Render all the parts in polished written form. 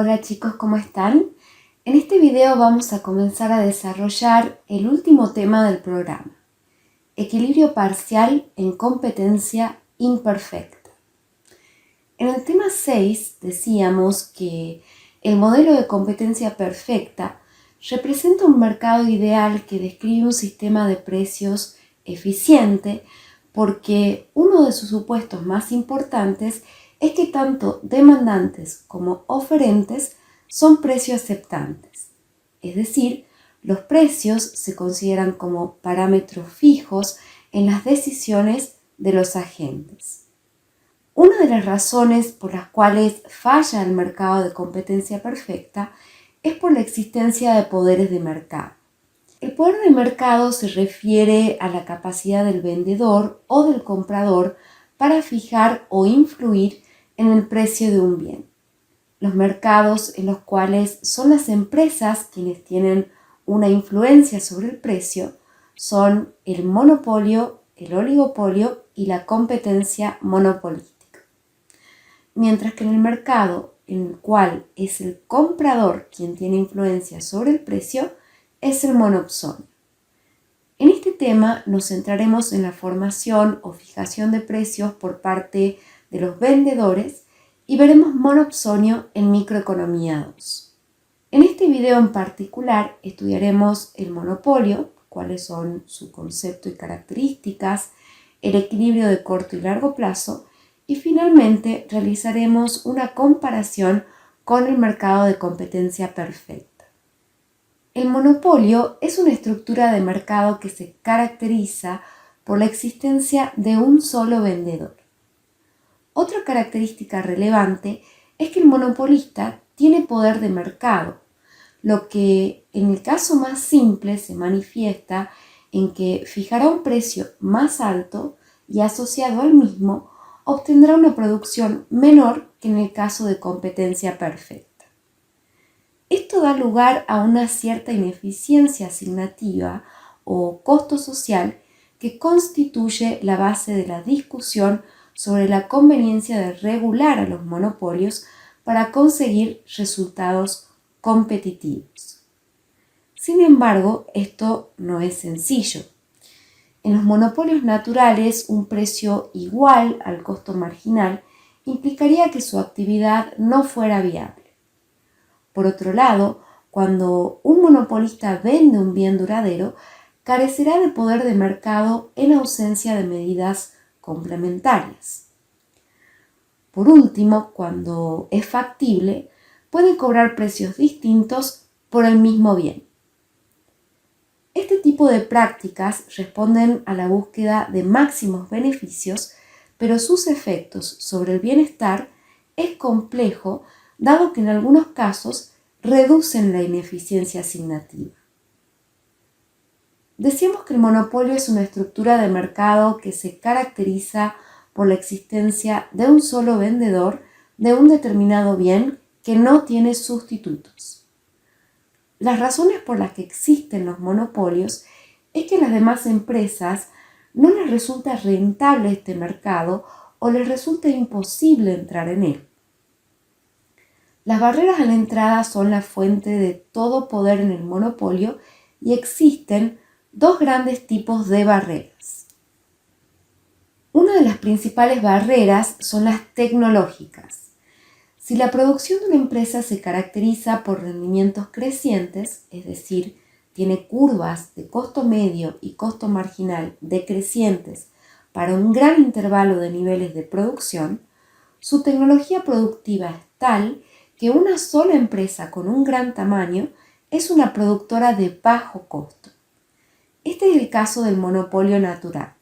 Hola chicos, ¿cómo están? En este video vamos a comenzar a desarrollar el último tema del programa, equilibrio parcial en competencia imperfecta. En el tema 6 decíamos que el modelo de competencia perfecta representa un mercado ideal que describe un sistema de precios eficiente porque uno de sus supuestos más importantes es que tanto demandantes como oferentes son precios aceptantes. Es decir, los precios se consideran como parámetros fijos en las decisiones de los agentes. Una de las razones por las cuales falla el mercado de competencia perfecta es por la existencia de poderes de mercado. El poder de mercado se refiere a la capacidad del vendedor o del comprador para fijar o influir en el precio de un bien. Los mercados en los cuales son las empresas quienes tienen una influencia sobre el precio son el monopolio, el oligopolio y la competencia monopolística. Mientras que en el mercado en el cual es el comprador quien tiene influencia sobre el precio, es el monopsonio. En este tema nos centraremos en la formación o fijación de precios por parte de los vendedores y veremos monopsonio en microeconomía 2. En este video en particular estudiaremos el monopolio, cuáles son su concepto y características, el equilibrio de corto y largo plazo y finalmente realizaremos una comparación con el mercado de competencia perfecta. El monopolio es una estructura de mercado que se caracteriza por la existencia de un solo vendedor. Otra característica relevante es que el monopolista tiene poder de mercado, lo que en el caso más simple se manifiesta en que fijará un precio más alto y asociado al mismo obtendrá una producción menor que en el caso de competencia perfecta. Esto da lugar a una cierta ineficiencia asignativa o costo social que constituye la base de la discusión sobre la conveniencia de regular a los monopolios para conseguir resultados competitivos. Sin embargo, esto no es sencillo. En los monopolios naturales, un precio igual al costo marginal implicaría que su actividad no fuera viable. Por otro lado, cuando un monopolista vende un bien duradero, carecerá de poder de mercado en ausencia de medidas complementarias. Por último, cuando es factible, puede cobrar precios distintos por el mismo bien. Este tipo de prácticas responden a la búsqueda de máximos beneficios, pero sus efectos sobre el bienestar es complejo, dado que en algunos casos reducen la ineficiencia asignativa. Decíamos que el monopolio es una estructura de mercado que se caracteriza por la existencia de un solo vendedor de un determinado bien que no tiene sustitutos. Las razones por las que existen los monopolios es que a las demás empresas no les resulta rentable este mercado o les resulta imposible entrar en él. Las barreras a la entrada son la fuente de todo poder en el monopolio y existen dos grandes tipos de barreras. Una de las principales barreras son las tecnológicas. Si la producción de una empresa se caracteriza por rendimientos crecientes, es decir, tiene curvas de costo medio y costo marginal decrecientes para un gran intervalo de niveles de producción, su tecnología productiva es tal que una sola empresa con un gran tamaño es una productora de bajo costo. Este es el caso del monopolio natural.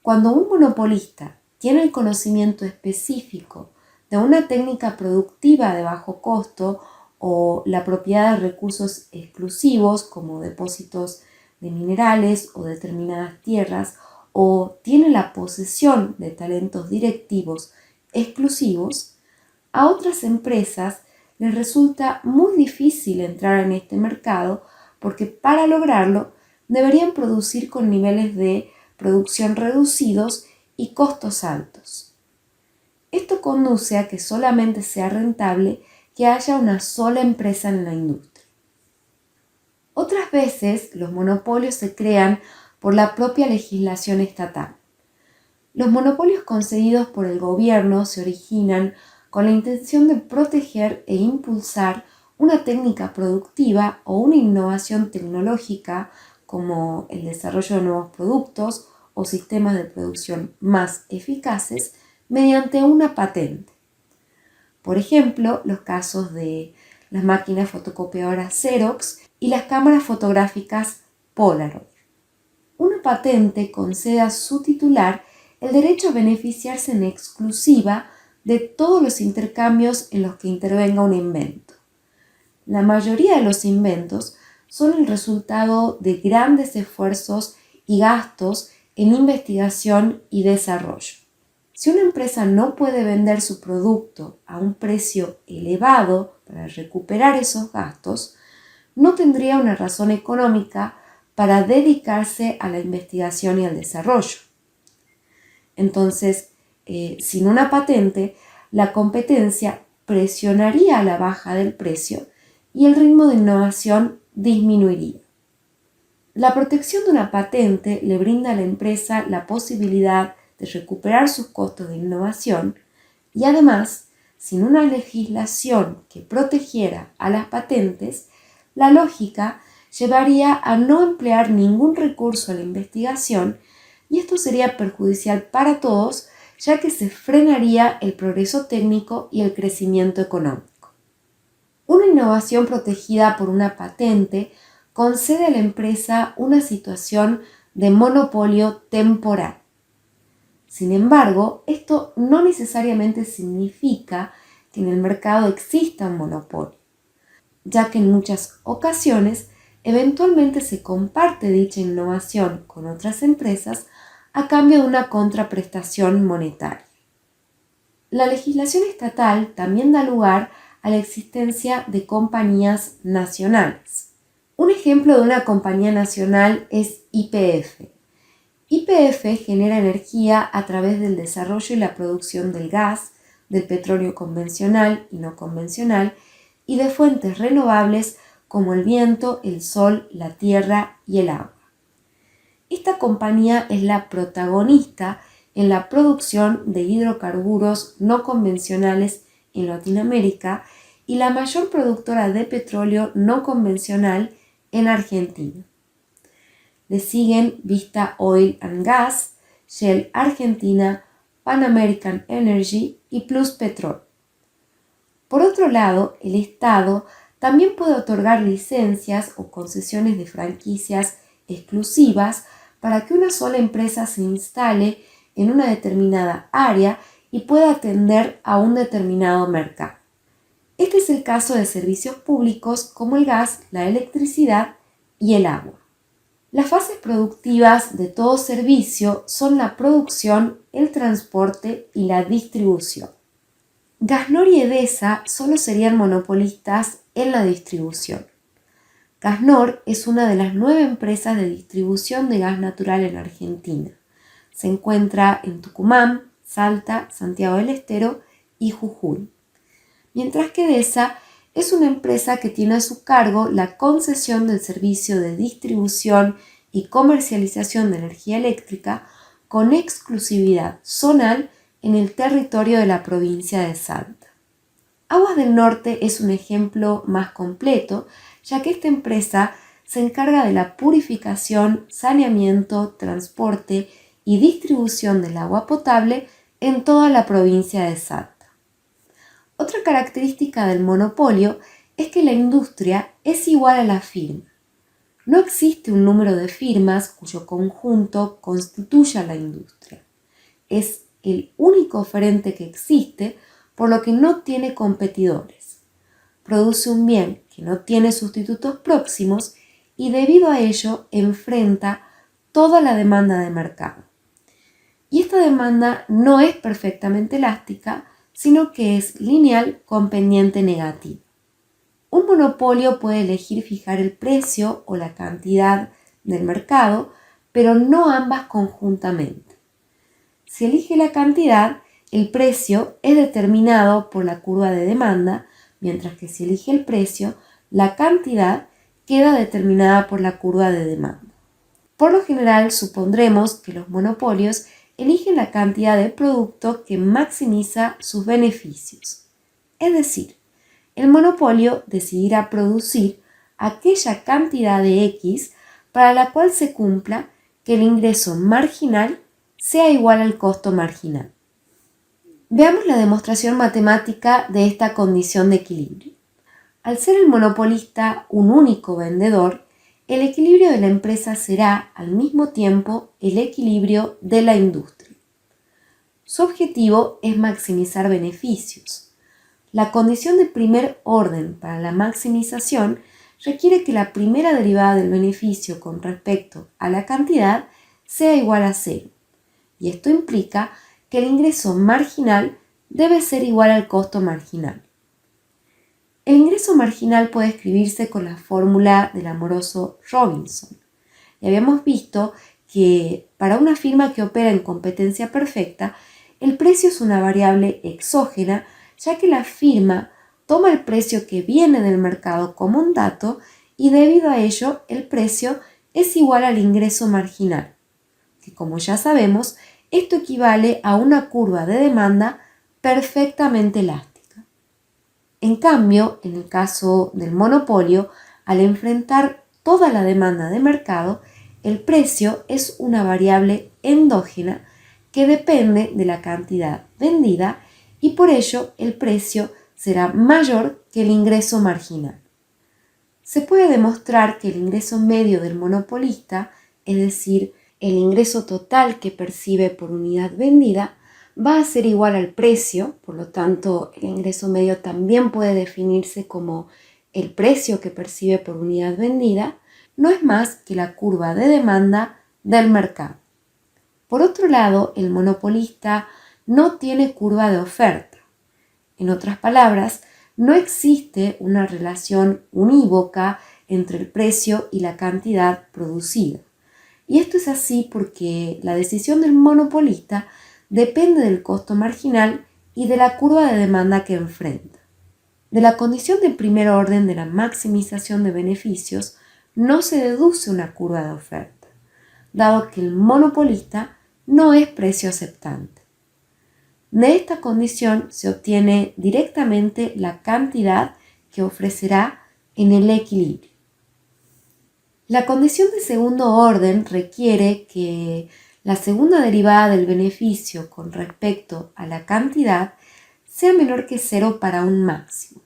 Cuando un monopolista tiene el conocimiento específico de una técnica productiva de bajo costo o la propiedad de recursos exclusivos como depósitos de minerales o determinadas tierras o tiene la posesión de talentos directivos exclusivos, a otras empresas les resulta muy difícil entrar en este mercado porque para lograrlo deberían producir con niveles de producción reducidos y costos altos. Esto conduce a que solamente sea rentable que haya una sola empresa en la industria. Otras veces, los monopolios se crean por la propia legislación estatal. Los monopolios concedidos por el gobierno se originan con la intención de proteger e impulsar una técnica productiva o una innovación tecnológica como el desarrollo de nuevos productos o sistemas de producción más eficaces mediante una patente. Por ejemplo, los casos de las máquinas fotocopiadoras Xerox y las cámaras fotográficas Polaroid. Una patente concede a su titular el derecho a beneficiarse en exclusiva de todos los intercambios en los que intervenga un invento. La mayoría de los inventos son el resultado de grandes esfuerzos y gastos en investigación y desarrollo. Si una empresa no puede vender su producto a un precio elevado para recuperar esos gastos, no tendría una razón económica para dedicarse a la investigación y al desarrollo. Entonces, sin una patente, la competencia presionaría a la baja del precio y el ritmo de innovación disminuiría. La protección de una patente le brinda a la empresa la posibilidad de recuperar sus costos de innovación y además, sin una legislación que protegiera a las patentes, la lógica llevaría a no emplear ningún recurso a la investigación y esto sería perjudicial para todos, ya que se frenaría el progreso técnico y el crecimiento económico. Una innovación protegida por una patente concede a la empresa una situación de monopolio temporal. Sin embargo, esto no necesariamente significa que en el mercado exista un monopolio, ya que en muchas ocasiones eventualmente se comparte dicha innovación con otras empresas a cambio de una contraprestación monetaria. La legislación estatal también da lugar a la existencia de compañías nacionales. Un ejemplo de una compañía nacional es YPF. YPF genera energía a través del desarrollo y la producción del gas, del petróleo convencional y no convencional y de fuentes renovables como el viento, el sol, la tierra y el agua. Esta compañía es la protagonista en la producción de hidrocarburos no convencionales en Latinoamérica y la mayor productora de petróleo no convencional en Argentina. Le siguen Vista Oil and Gas, Shell Argentina, Pan American Energy y Plus Petrol. Por otro lado, el Estado también puede otorgar licencias o concesiones de franquicias exclusivas para que una sola empresa se instale en una determinada área y pueda atender a un determinado mercado. Este es el caso de servicios públicos como el gas, la electricidad y el agua. Las fases productivas de todo servicio son la producción, el transporte y la distribución. Gasnor y Edesa solo serían monopolistas en la distribución. Gasnor es una de las 9 empresas de distribución de gas natural en Argentina. Se encuentra en Tucumán, Salta, Santiago del Estero y Jujuy. Mientras que Edesa es una empresa que tiene a su cargo la concesión del servicio de distribución y comercialización de energía eléctrica con exclusividad zonal en el territorio de la provincia de Salta. Aguas del Norte es un ejemplo más completo, ya que esta empresa se encarga de la purificación, saneamiento, transporte y distribución del agua potable en toda la provincia de Salta. Otra característica del monopolio es que la industria es igual a la firma. No existe un número de firmas cuyo conjunto constituya la industria. Es el único oferente que existe, por lo que no tiene competidores. Produce un bien que no tiene sustitutos próximos y debido a ello enfrenta toda la demanda de mercado. Y esta demanda no es perfectamente elástica, sino que es lineal con pendiente negativa. Un monopolio puede elegir fijar el precio o la cantidad del mercado, pero no ambas conjuntamente. Si elige la cantidad, el precio es determinado por la curva de demanda, mientras que si elige el precio, la cantidad queda determinada por la curva de demanda. Por lo general, supondremos que los monopolios eligen la cantidad de producto que maximiza sus beneficios. Es decir, el monopolio decidirá producir aquella cantidad de X para la cual se cumpla que el ingreso marginal sea igual al costo marginal. Veamos la demostración matemática de esta condición de equilibrio. Al ser el monopolista un único vendedor, el equilibrio de la empresa será al mismo tiempo el equilibrio de la industria. Su objetivo es maximizar beneficios. La condición de primer orden para la maximización requiere que la primera derivada del beneficio con respecto a la cantidad sea igual a cero, y esto implica que el ingreso marginal debe ser igual al costo marginal. El ingreso marginal puede escribirse con la fórmula del amoroso Robinson. Y habíamos visto que para una firma que opera en competencia perfecta, el precio es una variable exógena, ya que la firma toma el precio que viene del mercado como un dato y debido a ello el precio es igual al ingreso marginal, que como ya sabemos, esto equivale a una curva de demanda perfectamente elástica. En cambio, en el caso del monopolio, al enfrentar toda la demanda de mercado, el precio es una variable endógena que depende de la cantidad vendida y por ello el precio será mayor que el ingreso marginal. Se puede demostrar que el ingreso medio del monopolista, es decir, el ingreso total que percibe por unidad vendida, va a ser igual al precio, por lo tanto el ingreso medio también puede definirse como el precio que percibe por unidad vendida, no es más que la curva de demanda del mercado. Por otro lado, el monopolista no tiene curva de oferta. En otras palabras, no existe una relación unívoca entre el precio y la cantidad producida. Y esto es así porque la decisión del monopolista depende del costo marginal y de la curva de demanda que enfrenta. De la condición de primer orden de la maximización de beneficios no se deduce una curva de oferta, dado que el monopolista no es precio aceptante. De esta condición se obtiene directamente la cantidad que ofrecerá en el equilibrio. La condición de segundo orden requiere que la segunda derivada del beneficio con respecto a la cantidad sea menor que cero para un máximo.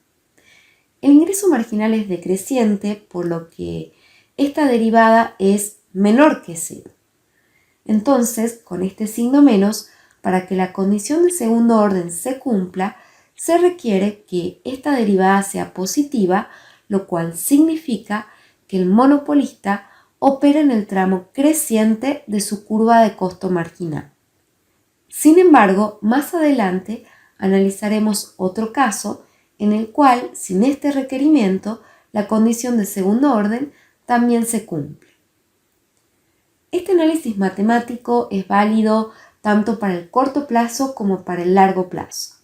El ingreso marginal es decreciente, por lo que esta derivada es menor que cero. Entonces, con este signo menos, para que la condición de segundo orden se cumpla, se requiere que esta derivada sea positiva, lo cual significa que el monopolista opera en el tramo creciente de su curva de costo marginal. Sin embargo, más adelante analizaremos otro caso en el cual, sin este requerimiento, la condición de segundo orden también se cumple. Este análisis matemático es válido tanto para el corto plazo como para el largo plazo.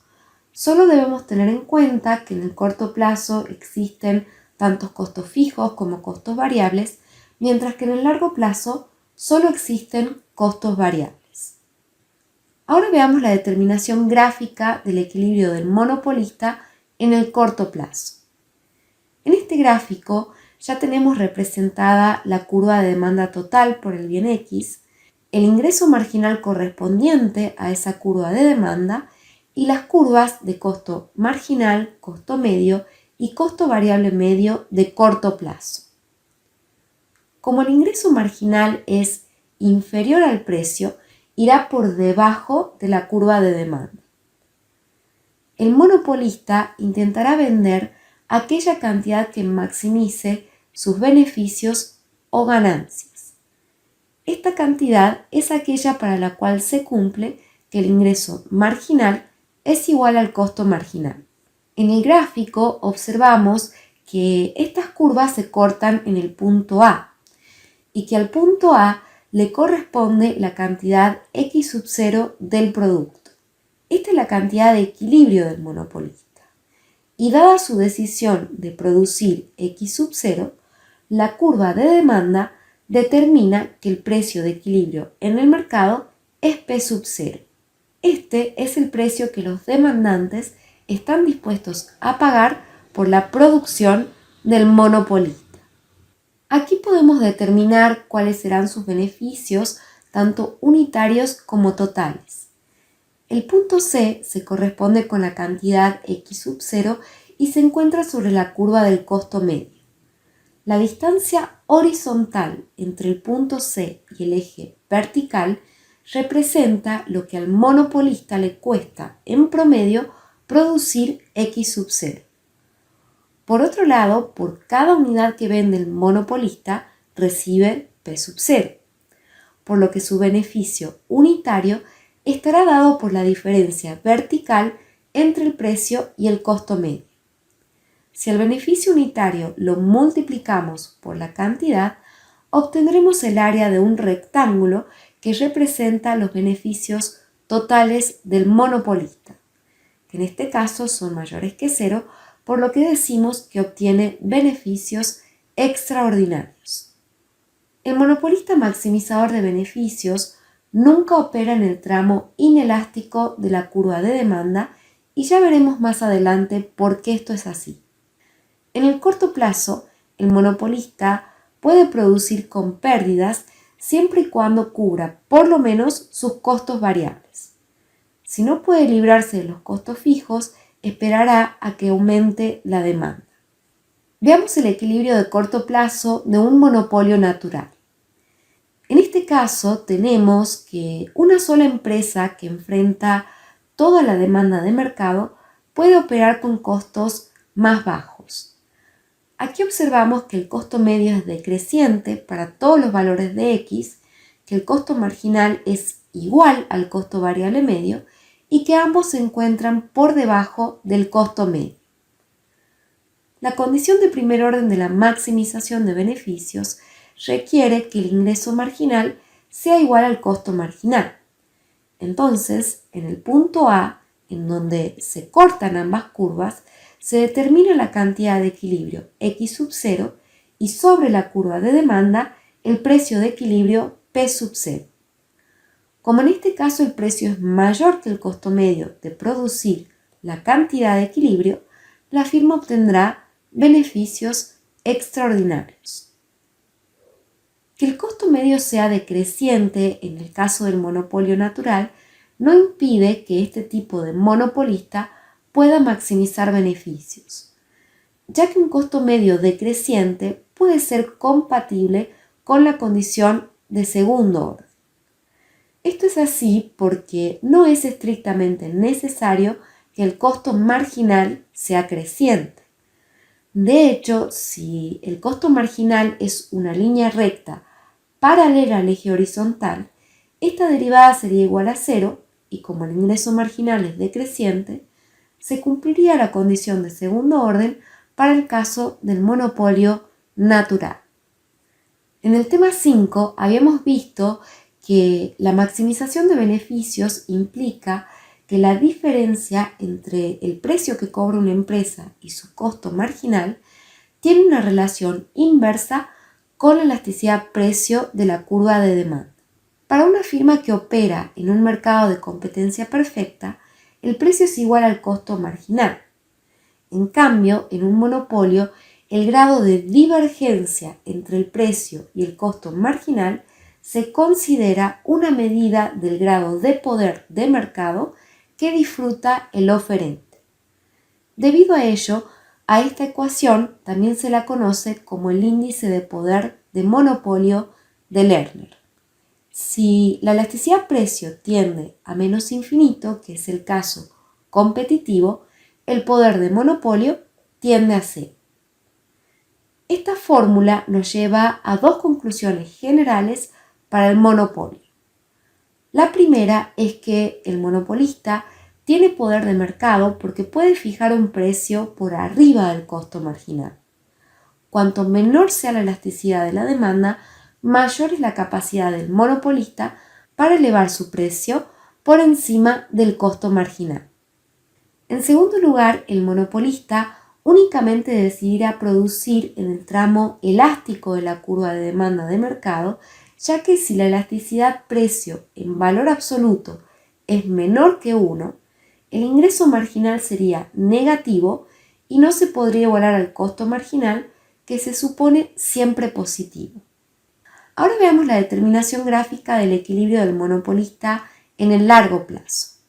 Solo debemos tener en cuenta que en el corto plazo existen tantos costos fijos como costos variables, mientras que en el largo plazo solo existen costos variables. Ahora veamos la determinación gráfica del equilibrio del monopolista en el corto plazo. En este gráfico ya tenemos representada la curva de demanda total por el bien X, el ingreso marginal correspondiente a esa curva de demanda y las curvas de costo marginal, costo medio y costo variable medio de corto plazo. Como el ingreso marginal es inferior al precio, irá por debajo de la curva de demanda. El monopolista intentará vender aquella cantidad que maximice sus beneficios o ganancias. Esta cantidad es aquella para la cual se cumple que el ingreso marginal es igual al costo marginal. En el gráfico observamos que estas curvas se cortan en el punto A y que al punto A le corresponde la cantidad X sub 0 del producto. Esta es la cantidad de equilibrio del monopolista. y dada su decisión de producir X sub 0, la curva de demanda determina que el precio de equilibrio en el mercado es P sub 0. Este es el precio que los demandantes están dispuestos a pagar por la producción del monopolista. Aquí podemos determinar cuáles serán sus beneficios, tanto unitarios como totales. El punto C se corresponde con la cantidad X sub 0 y se encuentra sobre la curva del costo medio. La distancia horizontal entre el punto C y el eje vertical representa lo que al monopolista le cuesta en promedio producir X sub 0. Por otro lado, por cada unidad que vende el monopolista, recibe P sub 0, por lo que su beneficio unitario estará dado por la diferencia vertical entre el precio y el costo medio. Si el beneficio unitario lo multiplicamos por la cantidad, obtendremos el área de un rectángulo que representa los beneficios totales del monopolista, que en este caso son mayores que 0, por lo que decimos que obtiene beneficios extraordinarios. El monopolista maximizador de beneficios nunca opera en el tramo inelástico de la curva de demanda y ya veremos más adelante por qué esto es así. En el corto plazo, el monopolista puede producir con pérdidas siempre y cuando cubra por lo menos sus costos variables. Si no puede librarse de los costos fijos, esperará a que aumente la demanda. Veamos el equilibrio de corto plazo de un monopolio natural. En este caso tenemos que una sola empresa que enfrenta toda la demanda de mercado puede operar con costos más bajos. Aquí observamos que el costo medio es decreciente para todos los valores de X, que el costo marginal es igual al costo variable medio y que ambos se encuentran por debajo del costo medio. La condición de primer orden de la maximización de beneficios requiere que el ingreso marginal sea igual al costo marginal. Entonces, en el punto A, en donde se cortan ambas curvas, se determina la cantidad de equilibrio X sub 0 y sobre la curva de demanda el precio de equilibrio P sub 0. Como en este caso el precio es mayor que el costo medio de producir la cantidad de equilibrio, la firma obtendrá beneficios extraordinarios. Que el costo medio sea decreciente en el caso del monopolio natural no impide que este tipo de monopolista pueda maximizar beneficios, ya que un costo medio decreciente puede ser compatible con la condición de segundo orden. Esto es así porque no es estrictamente necesario que el costo marginal sea creciente. De hecho, si el costo marginal es una línea recta paralela al eje horizontal, esta derivada sería igual a 0 y como el ingreso marginal es decreciente, se cumpliría la condición de segundo orden para el caso del monopolio natural. En el tema 5 habíamos visto que la maximización de beneficios implica que la diferencia entre el precio que cobra una empresa y su costo marginal tiene una relación inversa con la elasticidad precio de la curva de demanda. Para una firma que opera en un mercado de competencia perfecta, el precio es igual al costo marginal. En cambio, en un monopolio, el grado de divergencia entre el precio y el costo marginal se considera una medida del grado de poder de mercado que disfruta el oferente. Debido a ello, a esta ecuación también se la conoce como el índice de poder de monopolio de Lerner. Si la elasticidad precio tiende a menos infinito, que es el caso competitivo, el poder de monopolio tiende a cero. Esta fórmula nos lleva a dos conclusiones generales para el monopolio. La primera es que el monopolista tiene poder de mercado porque puede fijar un precio por arriba del costo marginal. Cuanto menor sea la elasticidad de la demanda, mayor es la capacidad del monopolista para elevar su precio por encima del costo marginal. En segundo lugar, el monopolista únicamente decidirá producir en el tramo elástico de la curva de demanda de mercado, ya que si la elasticidad precio en valor absoluto es menor que 1, el ingreso marginal sería negativo y no se podría igualar al costo marginal, que se supone siempre positivo. Ahora veamos la determinación gráfica del equilibrio del monopolista en el largo plazo.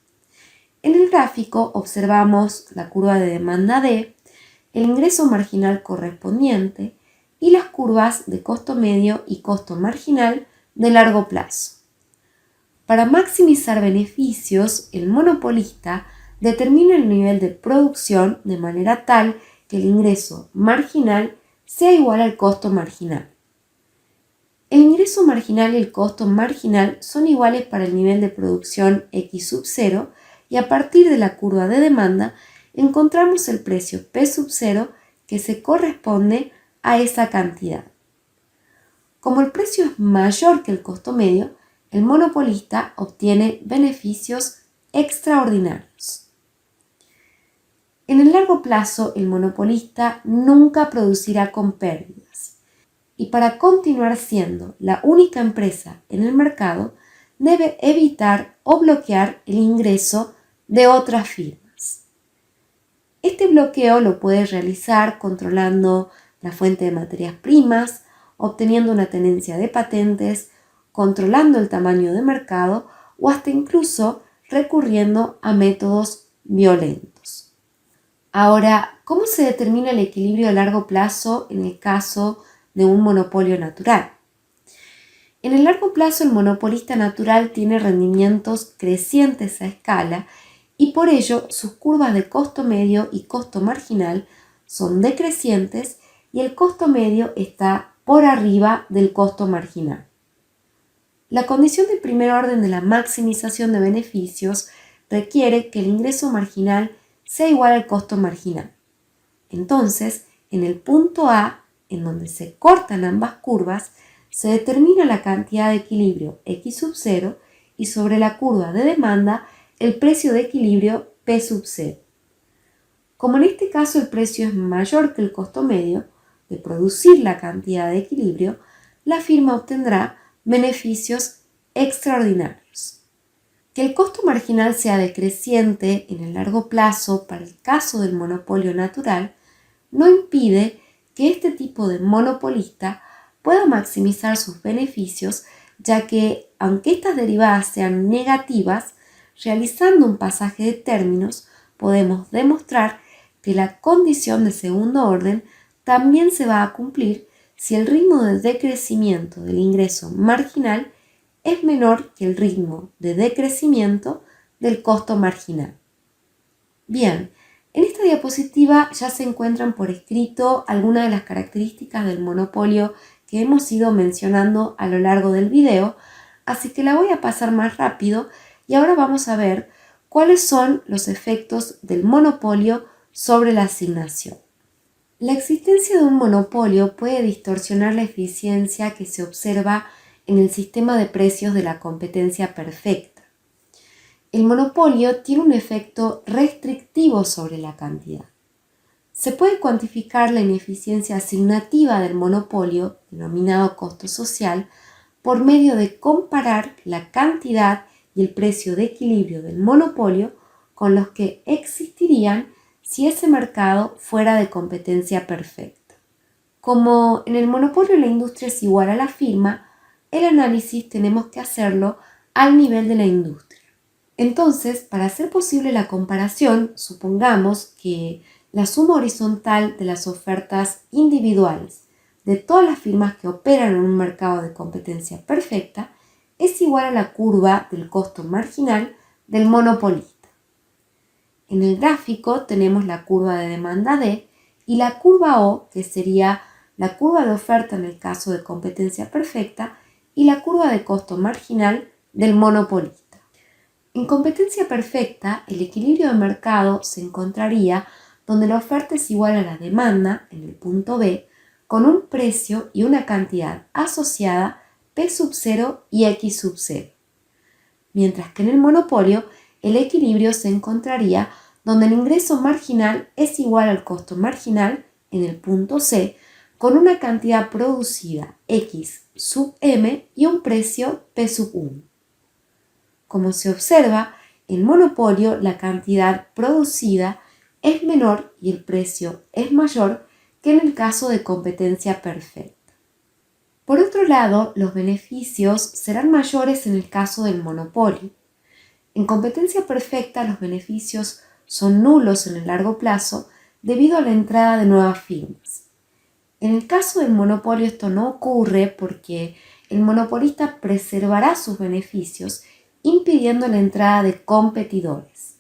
En el gráfico observamos la curva de demanda D, el ingreso marginal correspondiente y las curvas de costo medio y costo marginal de largo plazo. Para maximizar beneficios, el monopolista determina el nivel de producción de manera tal que el ingreso marginal sea igual al costo marginal. El ingreso marginal y el costo marginal son iguales para el nivel de producción X sub 0 y a partir de la curva de demanda encontramos el precio P sub 0 que se corresponde a esa cantidad. Como el precio es mayor que el costo medio, el monopolista obtiene beneficios extraordinarios. En el largo plazo, el monopolista nunca producirá con pérdidas y para continuar siendo la única empresa en el mercado, debe evitar o bloquear el ingreso de otras firmas. Este bloqueo lo puede realizar controlando la fuente de materias primas, obteniendo una tenencia de patentes, controlando el tamaño de mercado o hasta incluso recurriendo a métodos violentos. Ahora, ¿cómo se determina el equilibrio a largo plazo en el caso de un monopolio natural? En el largo plazo, el monopolista natural tiene rendimientos crecientes a escala y por ello sus curvas de costo medio y costo marginal son decrecientes y el costo medio está por arriba del costo marginal. La condición de primer orden de la maximización de beneficios requiere que el ingreso marginal sea igual al costo marginal. Entonces, en el punto A, en donde se cortan ambas curvas, se determina la cantidad de equilibrio X sub 0 y sobre la curva de demanda el precio de equilibrio P sub 0. Como en este caso el precio es mayor que el costo medio de producir la cantidad de equilibrio, la firma obtendrá beneficios extraordinarios. Que el costo marginal sea decreciente en el largo plazo para el caso del monopolio natural no impide que este tipo de monopolista pueda maximizar sus beneficios, ya que, aunque estas derivadas sean negativas, realizando un pasaje de términos podemos demostrar que la condición de segundo orden también se va a cumplir si el ritmo de decrecimiento del ingreso marginal es menor que el ritmo de decrecimiento del costo marginal. Bien, en esta diapositiva ya se encuentran por escrito algunas de las características del monopolio que hemos ido mencionando a lo largo del video, así que la voy a pasar más rápido y ahora vamos a ver cuáles son los efectos del monopolio sobre la asignación. La existencia de un monopolio puede distorsionar la eficiencia que se observa en el sistema de precios de la competencia perfecta. El monopolio tiene un efecto restrictivo sobre la cantidad. Se puede cuantificar la ineficiencia asignativa del monopolio, denominado costo social, por medio de comparar la cantidad y el precio de equilibrio del monopolio con los que existirían si ese mercado fuera de competencia perfecta. Como en el monopolio la industria es igual a la firma, el análisis tenemos que hacerlo al nivel de la industria. Entonces, para hacer posible la comparación, supongamos que la suma horizontal de las ofertas individuales de todas las firmas que operan en un mercado de competencia perfecta es igual a la curva del costo marginal del monopolista. En el gráfico tenemos la curva de demanda D y la curva O, que sería la curva de oferta en el caso de competencia perfecta, y la curva de costo marginal del monopolista. En competencia perfecta, el equilibrio de mercado se encontraría donde la oferta es igual a la demanda, en el punto B, con un precio y una cantidad asociada P sub 0 y X sub 0. Mientras que en el monopolio, el equilibrio se encontraría donde el ingreso marginal es igual al costo marginal en el punto C, con una cantidad producida X sub M y un precio P sub 1. Como se observa, en monopolio la cantidad producida es menor y el precio es mayor que en el caso de competencia perfecta. Por otro lado, los beneficios serán mayores en el caso del monopolio. En competencia perfecta los beneficios son nulos en el largo plazo debido a la entrada de nuevas firmas. En el caso del monopolio esto no ocurre porque el monopolista preservará sus beneficios impidiendo la entrada de competidores.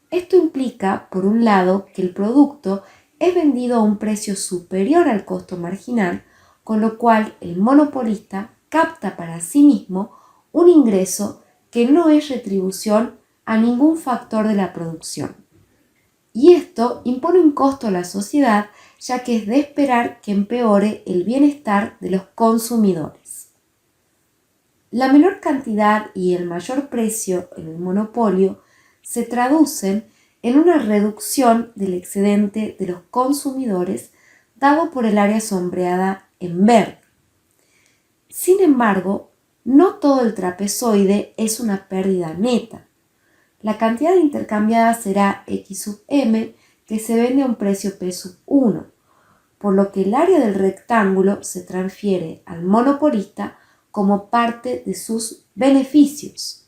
Esto implica, por un lado, que el producto es vendido a un precio superior al costo marginal, con lo cual el monopolista capta para sí mismo un ingreso que no es retribución a ningún factor de la producción. Y esto impone un costo a la sociedad, ya que es de esperar que empeore el bienestar de los consumidores. La menor cantidad y el mayor precio en el monopolio se traducen en una reducción del excedente de los consumidores dado por el área sombreada en verde. Sin embargo, no todo el trapezoide es una pérdida neta. La cantidad intercambiada será X sub M, que se vende a un precio P sub 1, por lo que el área del rectángulo se transfiere al monopolista como parte de sus beneficios.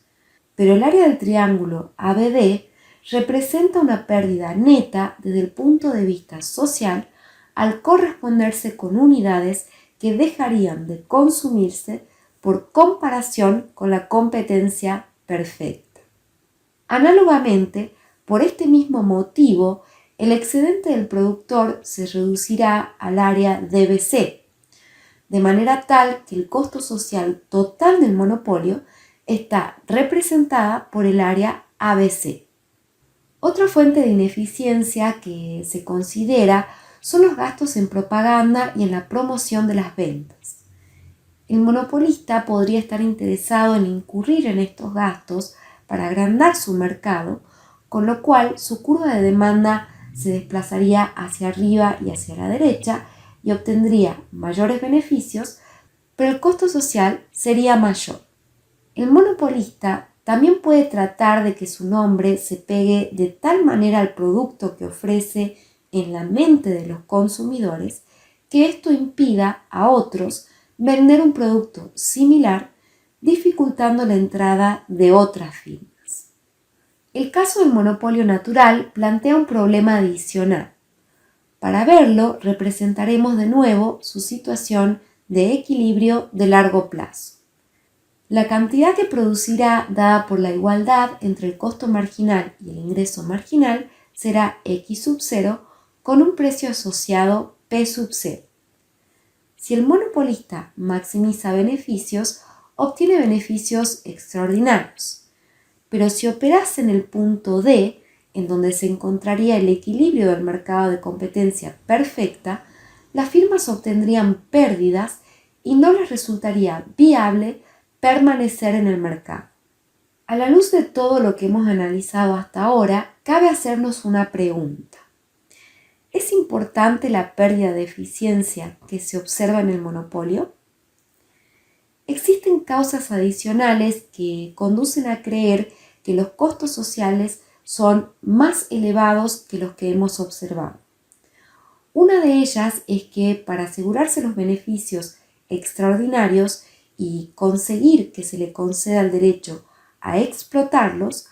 Pero el área del triángulo ABD representa una pérdida neta desde el punto de vista social al corresponderse con unidades que dejarían de consumirse por comparación con la competencia perfecta. Análogamente, por este mismo motivo, el excedente del productor se reducirá al área DBC, de manera tal que el costo social total del monopolio está representada por el área ABC. Otra fuente de ineficiencia que se considera son los gastos en propaganda y en la promoción de las ventas. El monopolista podría estar interesado en incurrir en estos gastos para agrandar su mercado, con lo cual su curva de demanda se desplazaría hacia arriba y hacia la derecha y obtendría mayores beneficios, pero el costo social sería mayor. El monopolista también puede tratar de que su nombre se pegue de tal manera al producto que ofrece en la mente de los consumidores que esto impida a otros vender un producto similar, dificultando la entrada de otras firmas. El caso del monopolio natural plantea un problema adicional. Para verlo, representaremos de nuevo su situación de equilibrio de largo plazo. La cantidad que producirá dada por la igualdad entre el costo marginal y el ingreso marginal será X sub 0 con un precio asociado P sub 0. Si el monopolista maximiza beneficios, obtiene beneficios extraordinarios. Pero si operase en el punto D, en donde se encontraría el equilibrio del mercado de competencia perfecta, las firmas obtendrían pérdidas y no les resultaría viable permanecer en el mercado. A la luz de todo lo que hemos analizado hasta ahora, cabe hacernos una pregunta. ¿Es importante la pérdida de eficiencia que se observa en el monopolio? Existen causas adicionales que conducen a creer que los costos sociales son más elevados que los que hemos observado. Una de ellas es que para asegurarse los beneficios extraordinarios y conseguir que se le conceda el derecho a explotarlos,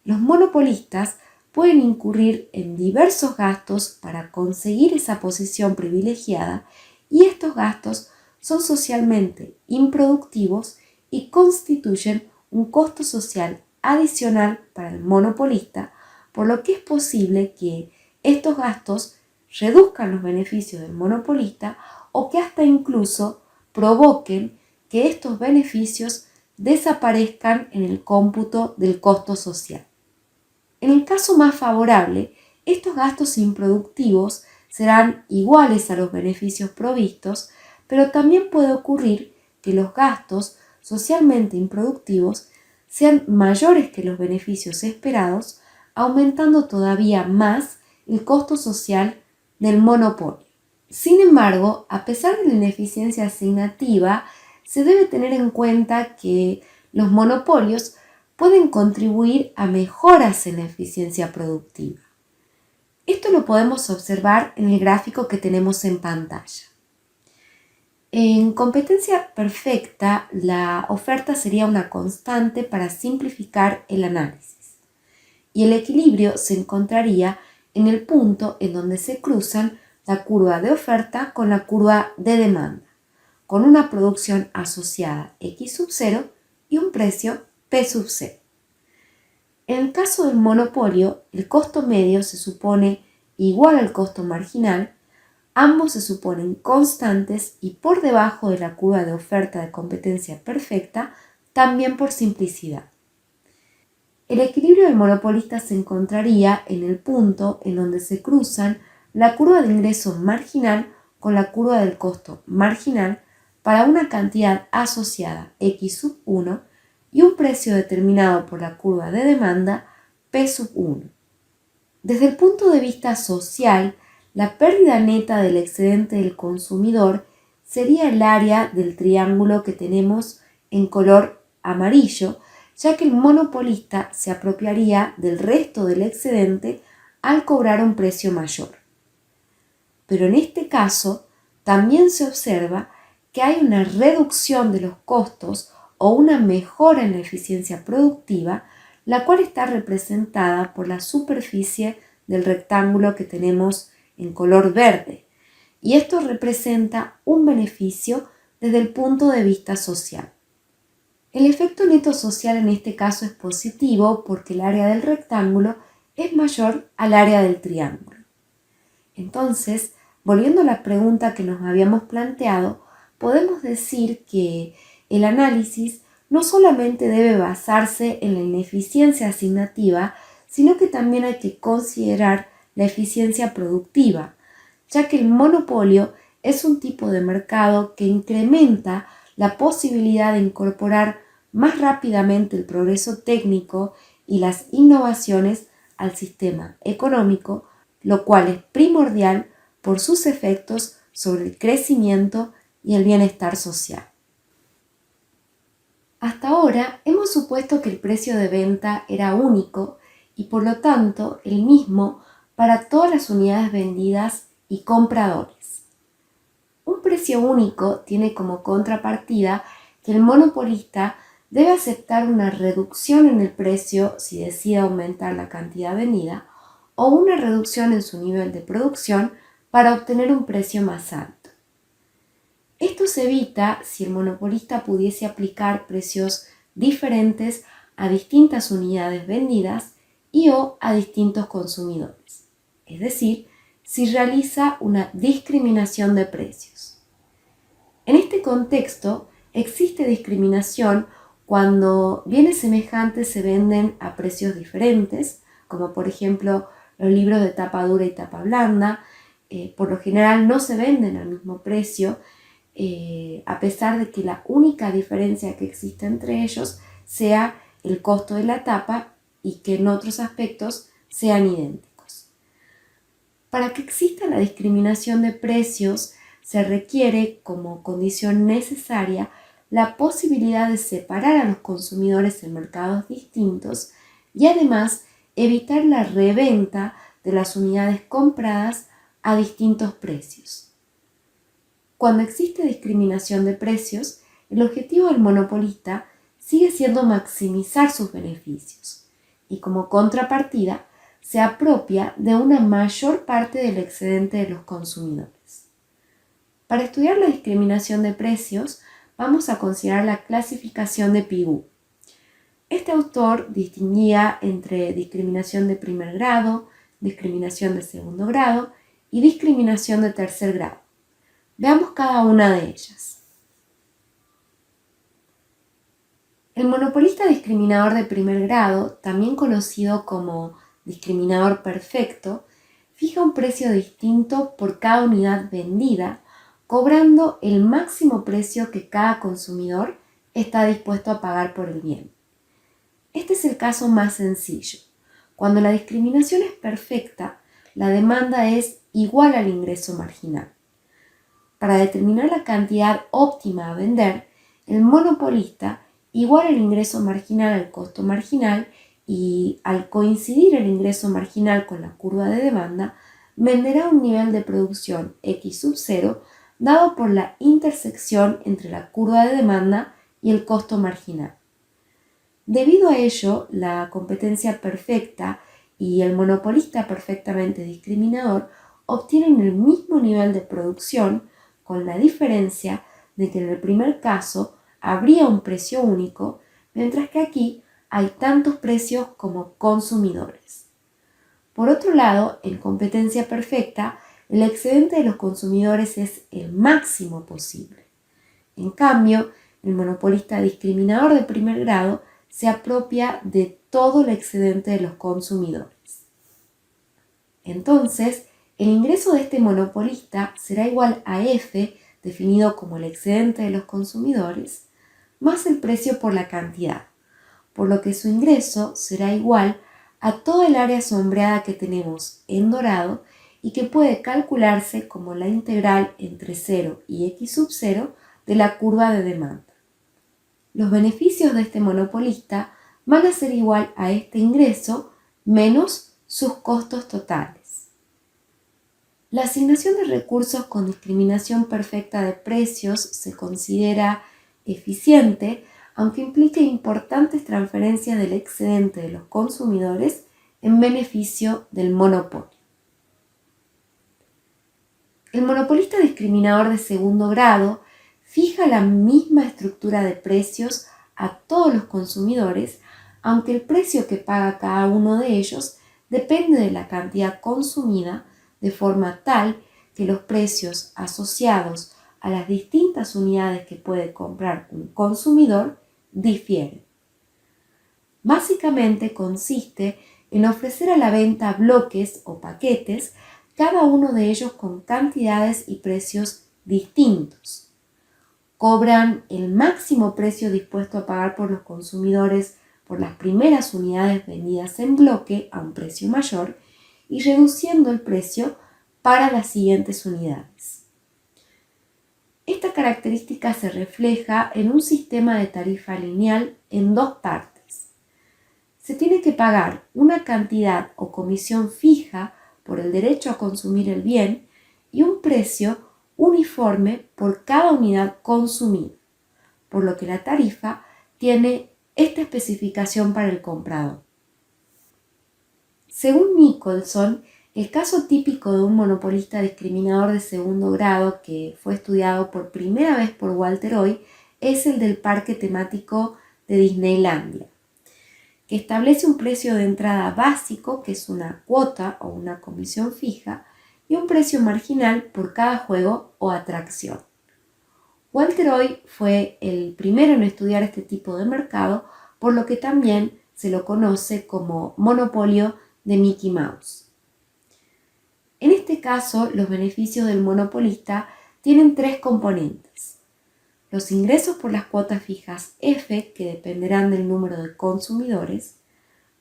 los monopolistas pueden incurrir en diversos gastos para conseguir esa posición privilegiada y estos gastos son socialmente improductivos y constituyen un costo social adicional para el monopolista, por lo que es posible que estos gastos reduzcan los beneficios del monopolista o que hasta incluso provoquen que estos beneficios desaparezcan en el cómputo del costo social. En el caso más favorable, estos gastos improductivos serán iguales a los beneficios provistos, pero también puede ocurrir que los gastos socialmente improductivos sean mayores que los beneficios esperados, aumentando todavía más el costo social del monopolio. Sin embargo, a pesar de la ineficiencia asignativa, se debe tener en cuenta que los monopolios pueden contribuir a mejoras en la eficiencia productiva. Esto lo podemos observar en el gráfico que tenemos en pantalla. En competencia perfecta, la oferta sería una constante para simplificar el análisis y el equilibrio se encontraría en el punto en donde se cruzan la curva de oferta con la curva de demanda, con una producción asociada X sub 0 y un precio P sub 0. En el caso del monopolio, el costo medio se supone igual al costo marginal, ambos se suponen constantes y por debajo de la curva de oferta de competencia perfecta, también por simplicidad. El equilibrio del monopolista se encontraría en el punto en donde se cruzan la curva de ingreso marginal con la curva del costo marginal para una cantidad asociada X sub 1 y un precio determinado por la curva de demanda P sub 1. Desde el punto de vista social, la pérdida neta del excedente del consumidor sería el área del triángulo que tenemos en color amarillo, ya que el monopolista se apropiaría del resto del excedente al cobrar un precio mayor. Pero en este caso, también se observa que hay una reducción de los costos o una mejora en la eficiencia productiva, la cual está representada por la superficie del rectángulo que tenemos en color verde, y esto representa un beneficio desde el punto de vista social. El efecto neto social en este caso es positivo porque el área del rectángulo es mayor al área del triángulo. Entonces, volviendo a la pregunta que nos habíamos planteado, podemos decir que el análisis no solamente debe basarse en la ineficiencia asignativa, sino que también hay que considerar la eficiencia productiva, ya que el monopolio es un tipo de mercado que incrementa la posibilidad de incorporar más rápidamente el progreso técnico y las innovaciones al sistema económico, lo cual es primordial por sus efectos sobre el crecimiento y el bienestar social. Hasta ahora hemos supuesto que el precio de venta era único y por lo tanto el mismo para todas las unidades vendidas y compradores. Un precio único tiene como contrapartida que el monopolista debe aceptar una reducción en el precio si decide aumentar la cantidad vendida o una reducción en su nivel de producción para obtener un precio más alto. Esto se evita si el monopolista pudiese aplicar precios diferentes a distintas unidades vendidas y o a distintos consumidores, es decir, si realiza una discriminación de precios. En este contexto, existe discriminación cuando bienes semejantes se venden a precios diferentes, como por ejemplo los libros de tapa dura y tapa blanda, por lo general no se venden al mismo precio, a pesar de que la única diferencia que existe entre ellos sea el costo de la tapa y que en otros aspectos sean idénticos. Para que exista la discriminación de precios, se requiere como condición necesaria la posibilidad de separar a los consumidores en mercados distintos y además evitar la reventa de las unidades compradas a distintos precios. Cuando existe discriminación de precios, el objetivo del monopolista sigue siendo maximizar sus beneficios y como contrapartida se apropia de una mayor parte del excedente de los consumidores. Para estudiar la discriminación de precios, vamos a considerar la clasificación de Pigou. Este autor distinguía entre discriminación de primer grado, discriminación de segundo grado y discriminación de tercer grado. Veamos cada una de ellas. El monopolista discriminador de primer grado, también conocido como discriminador perfecto, fija un precio distinto por cada unidad vendida, cobrando el máximo precio que cada consumidor está dispuesto a pagar por el bien. Este es el caso más sencillo, Cuando la discriminación es perfecta, la demanda es igual al ingreso marginal. Para determinar la cantidad óptima a vender, el monopolista iguala el ingreso marginal al costo marginal y, al coincidir el ingreso marginal con la curva de demanda, venderá un nivel de producción X sub 0 dado por la intersección entre la curva de demanda y el costo marginal. Debido a ello, la competencia perfecta y el monopolista perfectamente discriminador obtienen el mismo nivel de producción, con la diferencia de que en el primer caso habría un precio único, mientras que aquí hay tantos precios como consumidores. Por otro lado, en competencia perfecta, el excedente de los consumidores es el máximo posible. En cambio, el monopolista discriminador de primer grado se apropia de todo el excedente de los consumidores. Entonces, el ingreso de este monopolista será igual a F, definido como el excedente de los consumidores, más el precio por la cantidad, por lo que su ingreso será igual a toda el área sombreada que tenemos en dorado y que puede calcularse como la integral entre 0 y x sub 0 de la curva de demanda. Los beneficios de este monopolista van a ser igual a este ingreso menos sus costos totales. La asignación de recursos con discriminación perfecta de precios se considera eficiente, aunque implique importantes transferencias del excedente de los consumidores en beneficio del monopolio. El monopolista discriminador de segundo grado fija la misma estructura de precios a todos los consumidores, aunque el precio que paga cada uno de ellos depende de la cantidad consumida, de forma tal que los precios asociados a las distintas unidades que puede comprar un consumidor difieren. Básicamente consiste en ofrecer a la venta bloques o paquetes, cada uno de ellos con cantidades y precios distintos. Cobran el máximo precio dispuesto a pagar por los consumidores por las primeras unidades vendidas en bloque a un precio mayor y reduciendo el precio para las siguientes unidades. Esta característica se refleja en un sistema de tarifa lineal en dos partes. Se tiene que pagar una cantidad o comisión fija por el derecho a consumir el bien y un precio uniforme por cada unidad consumida, por lo que la tarifa tiene esta especificación para el comprador. Según Nicholson, el caso típico de un monopolista discriminador de segundo grado que fue estudiado por primera vez por Walter Hoy es el del parque temático de Disneylandia, que establece un precio de entrada básico, que es una cuota o una comisión fija, y un precio marginal por cada juego o atracción. Walter Hoy fue el primero en estudiar este tipo de mercado, por lo que también se lo conoce como monopolio de Mickey Mouse. En este caso, los beneficios del monopolista tienen tres componentes: los ingresos por las cuotas fijas F, que dependerán del número de consumidores,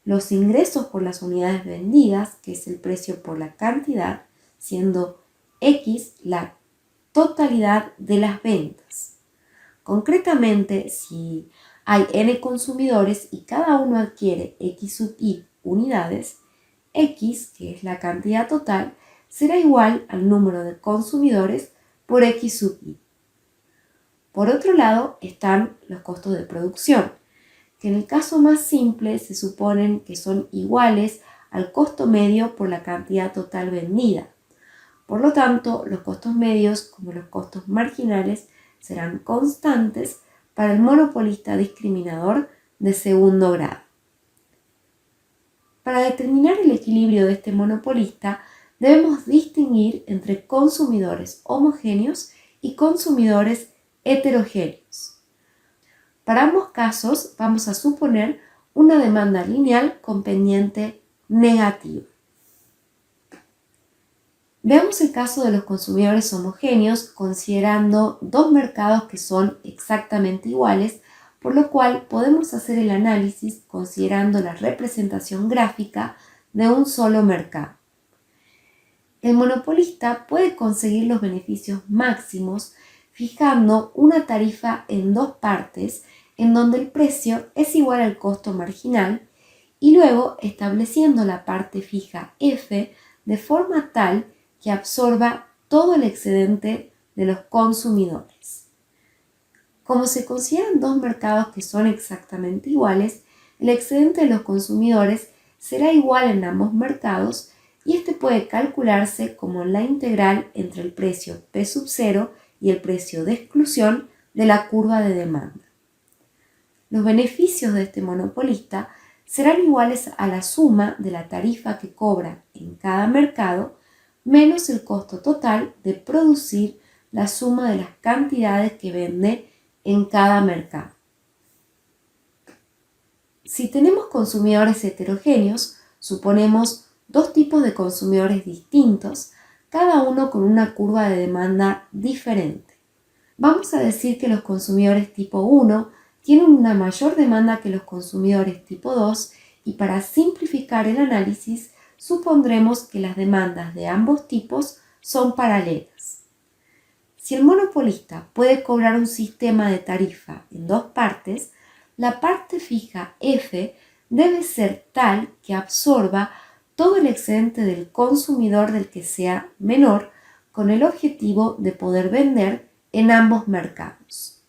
los ingresos por las unidades vendidas, que es el precio por la cantidad, siendo X la totalidad de las ventas. Concretamente, si hay N consumidores y cada uno adquiere X sub I unidades, X, que es la cantidad total, será igual al número de consumidores por X sub I. Por otro lado están los costos de producción, que en el caso más simple se suponen que son iguales al costo medio por la cantidad total vendida. Por lo tanto, los costos medios como los costos marginales serán constantes para el monopolista discriminador de segundo grado. Para determinar el equilibrio de este monopolista, debemos distinguir entre consumidores homogéneos y consumidores heterogéneos. Para ambos casos, vamos a suponer una demanda lineal con pendiente negativa. Veamos el caso de los consumidores homogéneos considerando dos mercados que son exactamente iguales, por lo cual podemos hacer el análisis considerando la representación gráfica de un solo mercado. El monopolista puede conseguir los beneficios máximos fijando una tarifa en dos partes en donde el precio es igual al costo marginal y luego estableciendo la parte fija F de forma tal que absorba todo el excedente de los consumidores. Como se consideran dos mercados que son exactamente iguales, el excedente de los consumidores será igual en ambos mercados y este puede calcularse como la integral entre el precio P sub 0 y el precio de exclusión de la curva de demanda. Los beneficios de este monopolista serán iguales a la suma de la tarifa que cobra en cada mercado menos el costo total de producir la suma de las cantidades que vende en cada mercado. Si tenemos consumidores heterogéneos, suponemos dos tipos de consumidores distintos, cada uno con una curva de demanda diferente. Vamos a decir que los consumidores tipo 1 tienen una mayor demanda que los consumidores tipo 2 y para simplificar el análisis supondremos que las demandas de ambos tipos son paralelas. Si el monopolista puede cobrar un sistema de tarifa en dos partes, la parte fija F debe ser tal que absorba todo el excedente del consumidor del que sea menor con el objetivo de poder vender en ambos mercados.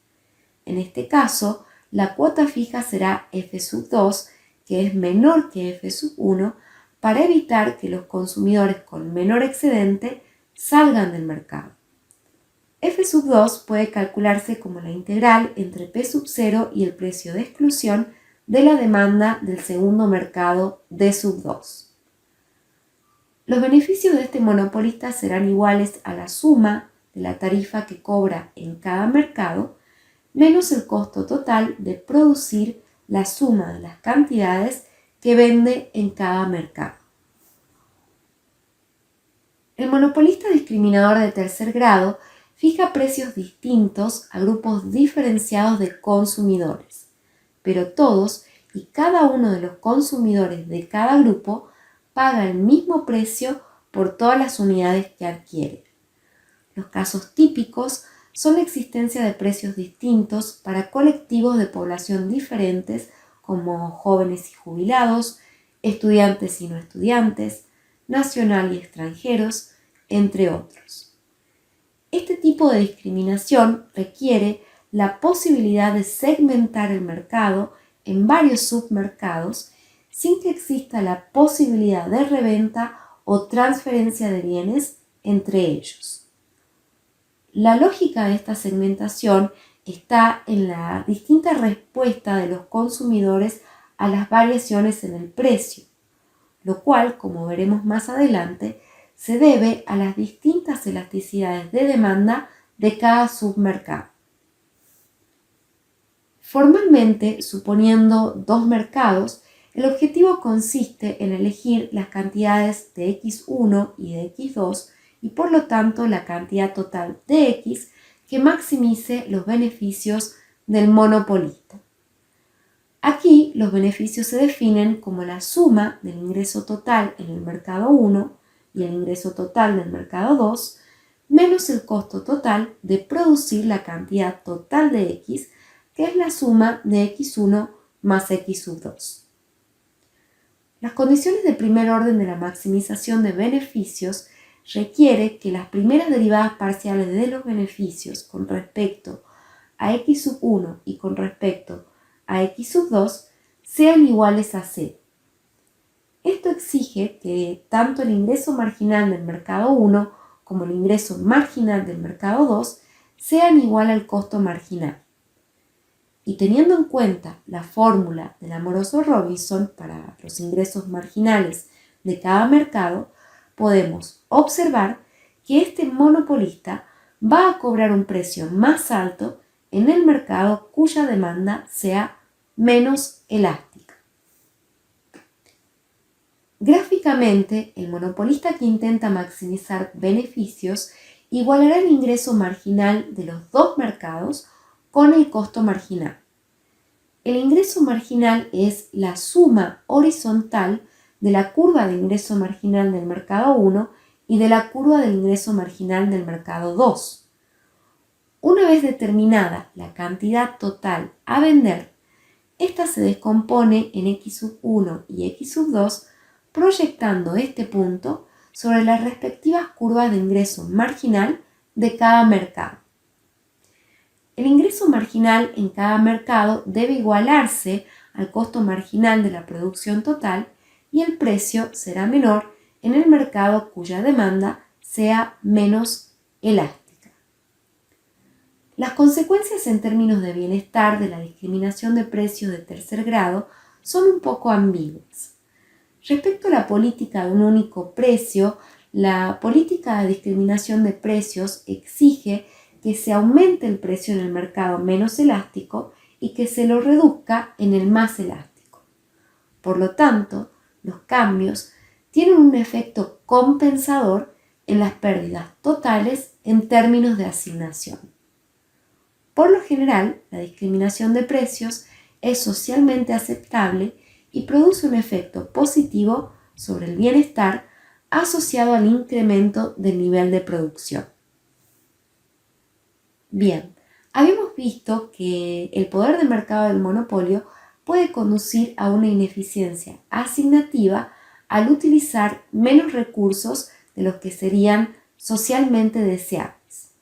En este caso, la cuota fija será F sub 2, que es menor que F sub 1, para evitar que los consumidores con menor excedente salgan del mercado. F sub 2 puede calcularse como la integral entre P sub 0 y el precio de exclusión de la demanda del segundo mercado D sub 2. Los beneficios de este monopolista serán iguales a la suma de la tarifa que cobra en cada mercado menos el costo total de producir la suma de las cantidades que vende en cada mercado. El monopolista discriminador de tercer grado fija precios distintos a grupos diferenciados de consumidores, pero todos y cada uno de los consumidores de cada grupo paga el mismo precio por todas las unidades que adquiere. Los casos típicos son la existencia de precios distintos para colectivos de población diferentes como jóvenes y jubilados, estudiantes y no estudiantes, nacional y extranjeros, entre otros. Este tipo de discriminación requiere la posibilidad de segmentar el mercado en varios submercados sin que exista la posibilidad de reventa o transferencia de bienes entre ellos. La lógica de esta segmentación está en la distinta respuesta de los consumidores a las variaciones en el precio, lo cual, como veremos más adelante, se debe a las distintas elasticidades de demanda de cada submercado. Formalmente, suponiendo dos mercados, el objetivo consiste en elegir las cantidades de X1 y de X2 y por lo tanto la cantidad total de X que maximice los beneficios del monopolista. Aquí los beneficios se definen como la suma del ingreso total en el mercado 1 y el ingreso total del mercado 2 menos el costo total de producir la cantidad total de X, que es la suma de X1 más X sub 2. Las condiciones de primer orden de la maximización de beneficios requiere que las primeras derivadas parciales de los beneficios con respecto a X sub 1 y con respecto a X sub 2 sean iguales a 0. Esto exige que tanto el ingreso marginal del mercado 1 como el ingreso marginal del mercado 2 sean igual al costo marginal. Y teniendo en cuenta la fórmula del Amoroso-Robinson para los ingresos marginales de cada mercado, podemos observar que este monopolista va a cobrar un precio más alto en el mercado cuya demanda sea menos elástica. Gráficamente, el monopolista que intenta maximizar beneficios igualará el ingreso marginal de los dos mercados con el costo marginal. El ingreso marginal es la suma horizontal de la curva de ingreso marginal del mercado 1 y de la curva del ingreso marginal del mercado 2. Una vez determinada la cantidad total a vender, esta se descompone en X1 y X2, proyectando este punto sobre las respectivas curvas de ingreso marginal de cada mercado. El ingreso marginal en cada mercado debe igualarse al costo marginal de la producción total y el precio será menor en el mercado cuya demanda sea menos elástica. Las consecuencias en términos de bienestar de la discriminación de precios de tercer grado son un poco ambiguas. Respecto a la política de un único precio, la política de discriminación de precios exige que se aumente el precio en el mercado menos elástico y que se lo reduzca en el más elástico. Por lo tanto, los cambios tienen un efecto compensador en las pérdidas totales en términos de asignación. Por lo general, la discriminación de precios es socialmente aceptable y produce un efecto positivo sobre el bienestar asociado al incremento del nivel de producción. Bien, habíamos visto que el poder de mercado del monopolio puede conducir a una ineficiencia asignativa al utilizar menos recursos de los que serían socialmente deseables.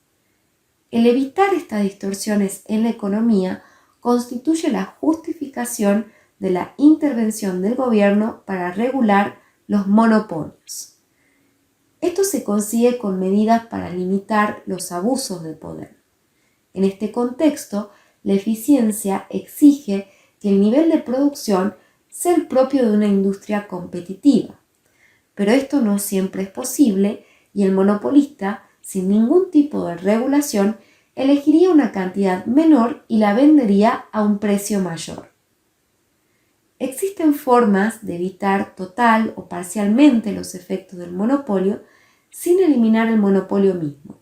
El evitar estas distorsiones en la economía constituye la justificación de la intervención del gobierno para regular los monopolios. Esto se consigue con medidas para limitar los abusos de poder. En este contexto, la eficiencia exige que el nivel de producción sea el propio de una industria competitiva. Pero esto no siempre es posible y el monopolista, sin ningún tipo de regulación, elegiría una cantidad menor y la vendería a un precio mayor. Existen formas de evitar total o parcialmente los efectos del monopolio sin eliminar el monopolio mismo.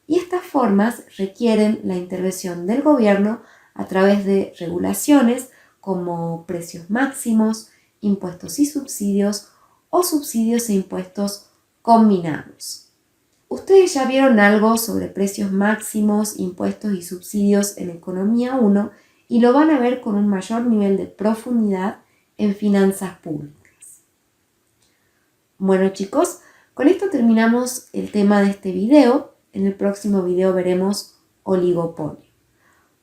Y estas formas requieren la intervención del gobierno a través de regulaciones como precios máximos, impuestos y subsidios o subsidios e impuestos combinados. Ustedes ya vieron algo sobre precios máximos, impuestos y subsidios en Economía 1 y lo van a ver con un mayor nivel de profundidad en finanzas públicas. Bueno chicos, con esto terminamos el tema de este video. En el próximo video veremos oligopolio.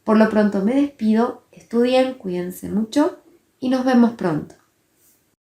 Por lo pronto me despido, estudien, cuídense mucho y nos vemos pronto.